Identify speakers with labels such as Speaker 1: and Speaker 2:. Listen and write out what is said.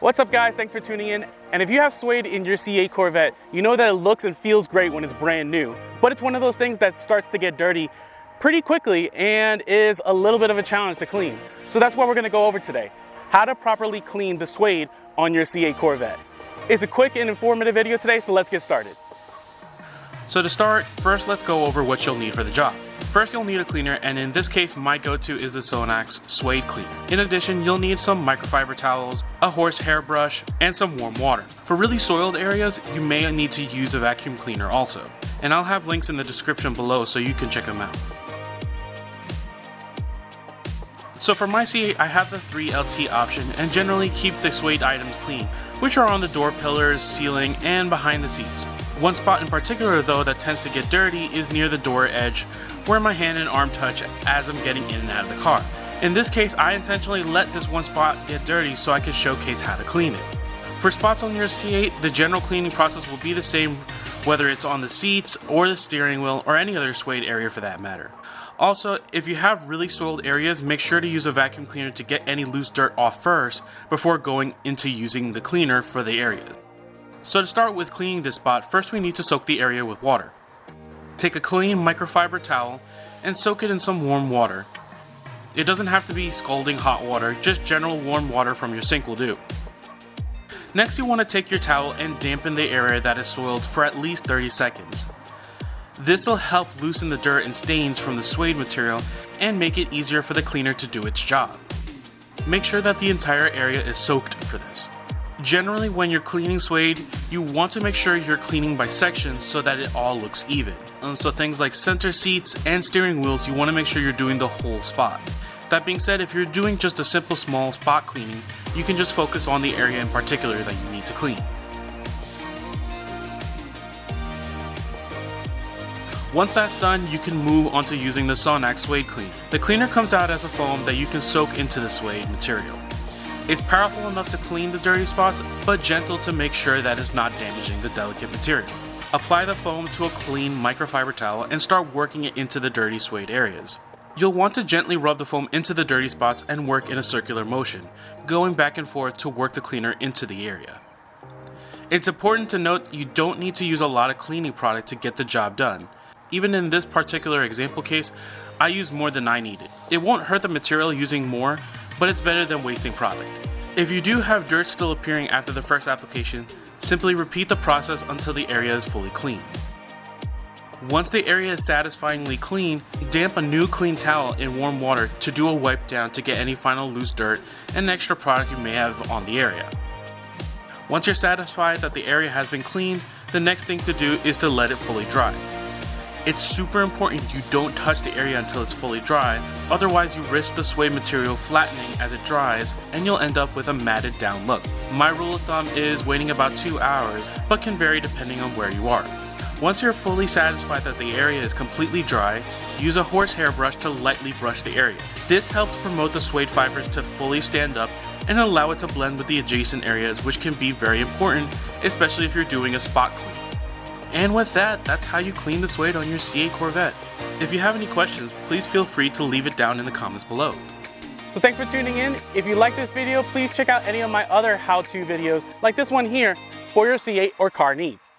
Speaker 1: What's up guys, thanks for tuning in. And if you have suede in your C8 Corvette, you know that it looks and feels great when it's brand new. But it's one of those things that starts to get dirty pretty quickly and is a little bit of a challenge to clean. So that's what we're gonna go over today. How to properly clean the suede on your C8 Corvette. It's a quick and informative video today, so let's get started.
Speaker 2: So to start, first let's go over what you'll need for the job. First you'll need a cleaner, and in this case my go-to is the Sonax Suede Cleaner. In addition, you'll need some microfiber towels, a horsehair brush, and some warm water. For really soiled areas, you may need to use a vacuum cleaner also. And I'll have links in the description below so you can check them out. So for my C8, I have the 3LT option and generally keep the suede items clean, which are on the door pillars, ceiling, and behind the seats. One spot in particular though that tends to get dirty is near the door edge, where my hand and arm touch as I'm getting in and out of the car. In this case, I intentionally let this one spot get dirty so I can showcase how to clean it. For spots on your C8, the general cleaning process will be the same whether it's on the seats or the steering wheel or any other suede area for that matter. Also, if you have really soiled areas, make sure to use a vacuum cleaner to get any loose dirt off first before going into using the cleaner for the areas. So to start with cleaning this spot, first we need to soak the area with water. Take a clean microfiber towel and soak it in some warm water. It doesn't have to be scalding hot water, just general warm water from your sink will do. Next you want to take your towel and dampen the area that is soiled for at least 30 seconds. This will help loosen the dirt and stains from the suede material and make it easier for the cleaner to do its job. Make sure that the entire area is soaked for this. Generally, when you're cleaning suede, you want to make sure you're cleaning by sections so that it all looks even. So things like center seats and steering wheels, you want to make sure you're doing the whole spot. That being said, if you're doing just a simple small spot cleaning, you can just focus on the area in particular that you need to clean. Once that's done, you can move on to using the Sonax Suede Cleaner. The cleaner comes out as a foam that you can soak into the suede material. It's powerful enough to clean the dirty spots, but gentle to make sure that it's not damaging the delicate material. Apply the foam to a clean microfiber towel and start working it into the dirty suede areas. You'll want to gently rub the foam into the dirty spots and work in a circular motion, going back and forth to work the cleaner into the area. It's important to note you don't need to use a lot of cleaning product to get the job done. Even in this particular example case, I used more than I needed. It won't hurt the material using more, but it's better than wasting product. If you do have dirt still appearing after the first application, simply repeat the process until the area is fully clean. Once the area is satisfyingly clean, damp a new clean towel in warm water to do a wipe down to get any final loose dirt and extra product you may have on the area. Once you're satisfied that the area has been cleaned, the next thing to do is to let it fully dry. It's super important you don't touch the area until it's fully dry, otherwise you risk the suede material flattening as it dries and you'll end up with a matted down look. My rule of thumb is waiting about 2 hours, but can vary depending on where you are. Once you're fully satisfied that the area is completely dry, use a horsehair brush to lightly brush the area. This helps promote the suede fibers to fully stand up and allow it to blend with the adjacent areas, which can be very important, especially if you're doing a spot clean. And with that, that's how you clean the suede on your C8 Corvette. If you have any questions, please feel free to leave it down in the comments below.
Speaker 1: So thanks for tuning in. If you like this video, please check out any of my other how-to videos like this one here for your C8 or car needs.